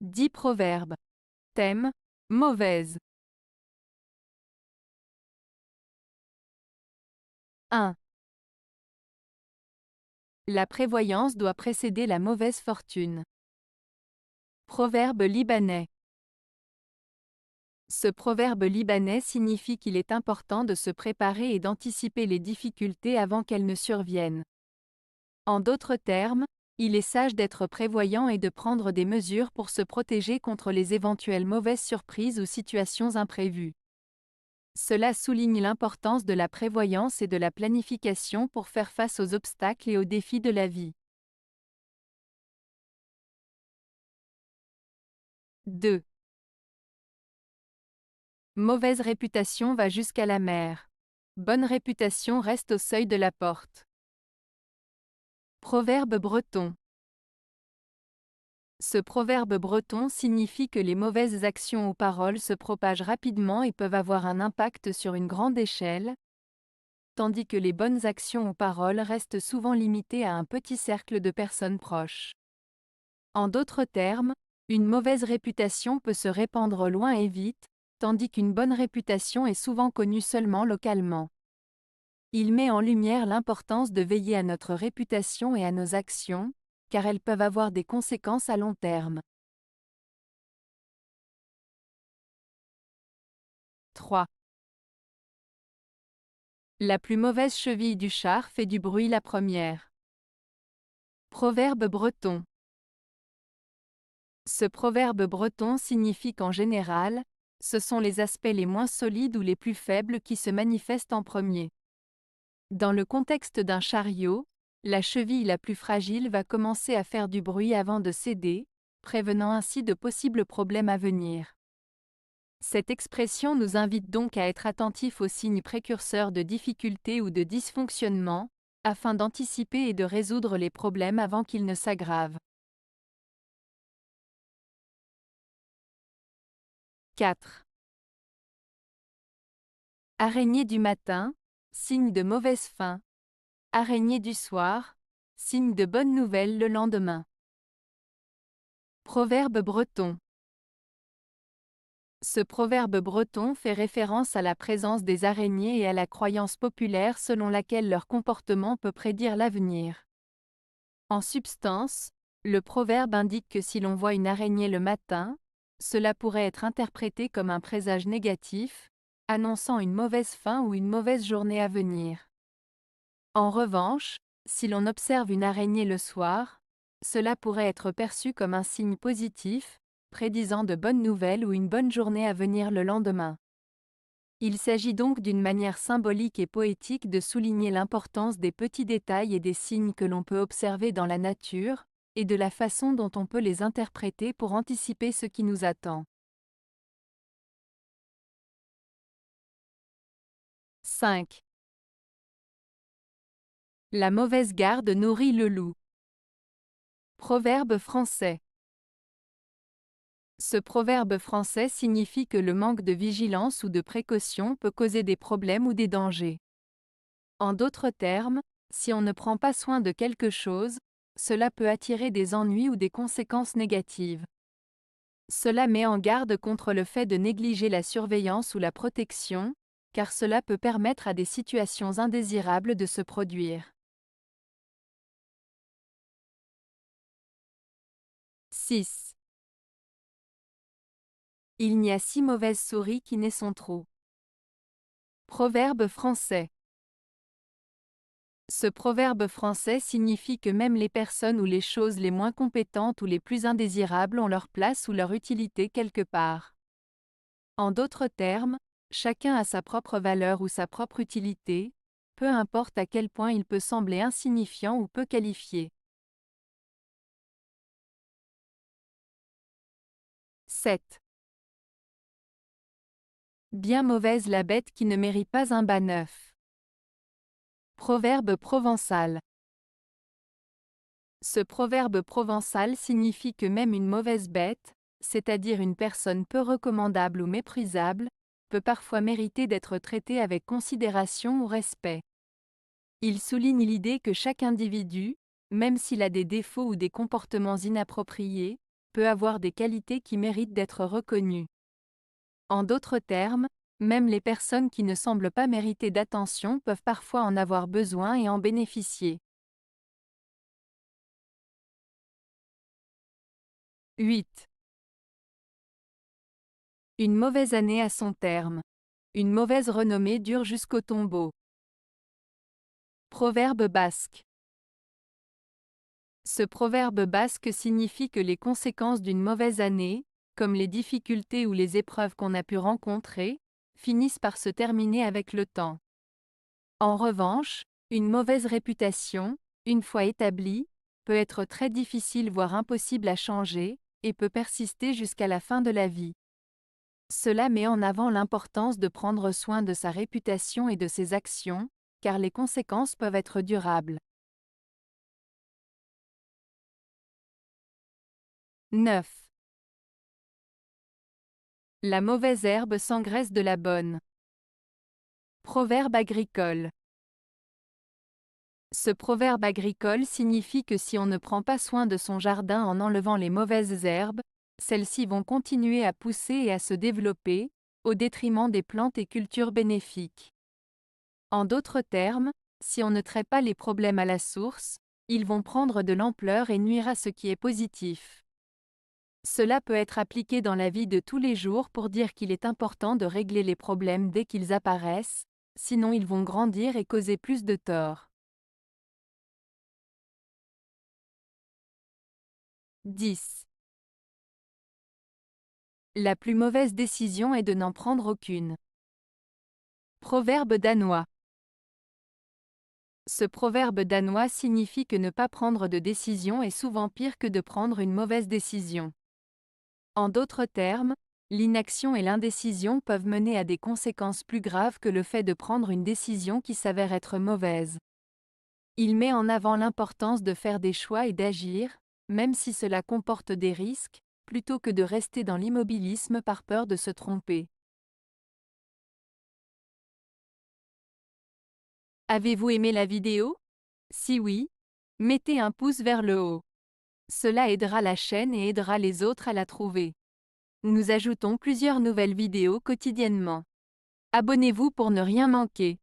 10 proverbes. Thème: mauvaise. 1. La prévoyance doit précéder la mauvaise fortune. Proverbe libanais. Ce proverbe libanais signifie qu'il est important de se préparer et d'anticiper les difficultés avant qu'elles ne surviennent. En d'autres termes, il est sage d'être prévoyant et de prendre des mesures pour se protéger contre les éventuelles mauvaises surprises ou situations imprévues. Cela souligne l'importance de la prévoyance et de la planification pour faire face aux obstacles et aux défis de la vie. 2. Mauvaise réputation va jusqu'à la mer. Bonne réputation reste au seuil de la porte. Proverbe breton. Ce proverbe breton signifie que les mauvaises actions ou paroles se propagent rapidement et peuvent avoir un impact sur une grande échelle, tandis que les bonnes actions ou paroles restent souvent limitées à un petit cercle de personnes proches. En d'autres termes, une mauvaise réputation peut se répandre loin et vite, tandis qu'une bonne réputation est souvent connue seulement localement. Il met en lumière l'importance de veiller à notre réputation et à nos actions, car elles peuvent avoir des conséquences à long terme. 3. La plus mauvaise cheville du char fait du bruit la première. Proverbe breton. Ce proverbe breton signifie qu'en général, ce sont les aspects les moins solides ou les plus faibles qui se manifestent en premier. Dans le contexte d'un chariot, la cheville la plus fragile va commencer à faire du bruit avant de céder, prévenant ainsi de possibles problèmes à venir. Cette expression nous invite donc à être attentifs aux signes précurseurs de difficultés ou de dysfonctionnements, afin d'anticiper et de résoudre les problèmes avant qu'ils ne s'aggravent. 4. Araignée du matin, signe de mauvaise fin. Araignée du soir, signe de bonne nouvelle le lendemain. Proverbe breton. Ce proverbe breton fait référence à la présence des araignées et à la croyance populaire selon laquelle leur comportement peut prédire l'avenir. En substance, le proverbe indique que si l'on voit une araignée le matin, cela pourrait être interprété comme un présage négatif, annonçant une mauvaise fin ou une mauvaise journée à venir. En revanche, si l'on observe une araignée le soir, cela pourrait être perçu comme un signe positif, prédisant de bonnes nouvelles ou une bonne journée à venir le lendemain. Il s'agit donc d'une manière symbolique et poétique de souligner l'importance des petits détails et des signes que l'on peut observer dans la nature, et de la façon dont on peut les interpréter pour anticiper ce qui nous attend. 5. La mauvaise garde nourrit le loup. Proverbe français. Ce proverbe français signifie que le manque de vigilance ou de précaution peut causer des problèmes ou des dangers. En d'autres termes, si on ne prend pas soin de quelque chose, cela peut attirer des ennuis ou des conséquences négatives. Cela met en garde contre le fait de négliger la surveillance ou la protection, car cela peut permettre à des situations indésirables de se produire. 6. Il n'y a 6 mauvaises souris qui n'aient son trou. Proverbe français. Ce proverbe français signifie que même les personnes ou les choses les moins compétentes ou les plus indésirables ont leur place ou leur utilité quelque part. En d'autres termes, chacun a sa propre valeur ou sa propre utilité, peu importe à quel point il peut sembler insignifiant ou peu qualifié. 7. Bien mauvaise la bête qui ne mérite pas un bas neuf. Proverbe provençal. Ce proverbe provençal signifie que même une mauvaise bête, c'est-à-dire une personne peu recommandable ou méprisable, peut parfois mériter d'être traitée avec considération ou respect. Il souligne l'idée que chaque individu, même s'il a des défauts ou des comportements inappropriés, peut avoir des qualités qui méritent d'être reconnues. En d'autres termes, même les personnes qui ne semblent pas mériter d'attention peuvent parfois en avoir besoin et en bénéficier. 8. Une mauvaise année à son terme. Une mauvaise renommée dure jusqu'au tombeau. Proverbe basque. Ce proverbe basque signifie que les conséquences d'une mauvaise année, comme les difficultés ou les épreuves qu'on a pu rencontrer, finissent par se terminer avec le temps. En revanche, une mauvaise réputation, une fois établie, peut être très difficile voire impossible à changer, et peut persister jusqu'à la fin de la vie. Cela met en avant l'importance de prendre soin de sa réputation et de ses actions, car les conséquences peuvent être durables. 9. La mauvaise herbe s'engraisse de la bonne. Proverbe agricole. Ce proverbe agricole signifie que si on ne prend pas soin de son jardin en enlevant les mauvaises herbes, celles-ci vont continuer à pousser et à se développer, au détriment des plantes et cultures bénéfiques. En d'autres termes, si on ne traite pas les problèmes à la source, ils vont prendre de l'ampleur et nuire à ce qui est positif. Cela peut être appliqué dans la vie de tous les jours pour dire qu'il est important de régler les problèmes dès qu'ils apparaissent, sinon ils vont grandir et causer plus de tort. 10. La plus mauvaise décision est de n'en prendre aucune. Proverbe danois. Ce proverbe danois signifie que ne pas prendre de décision est souvent pire que de prendre une mauvaise décision. En d'autres termes, l'inaction et l'indécision peuvent mener à des conséquences plus graves que le fait de prendre une décision qui s'avère être mauvaise. Il met en avant l'importance de faire des choix et d'agir, même si cela comporte des risques, plutôt que de rester dans l'immobilisme par peur de se tromper. Avez-vous aimé la vidéo? Si oui, mettez un pouce vers le haut. Cela aidera la chaîne et aidera les autres à la trouver. Nous ajoutons plusieurs nouvelles vidéos quotidiennement. Abonnez-vous pour ne rien manquer.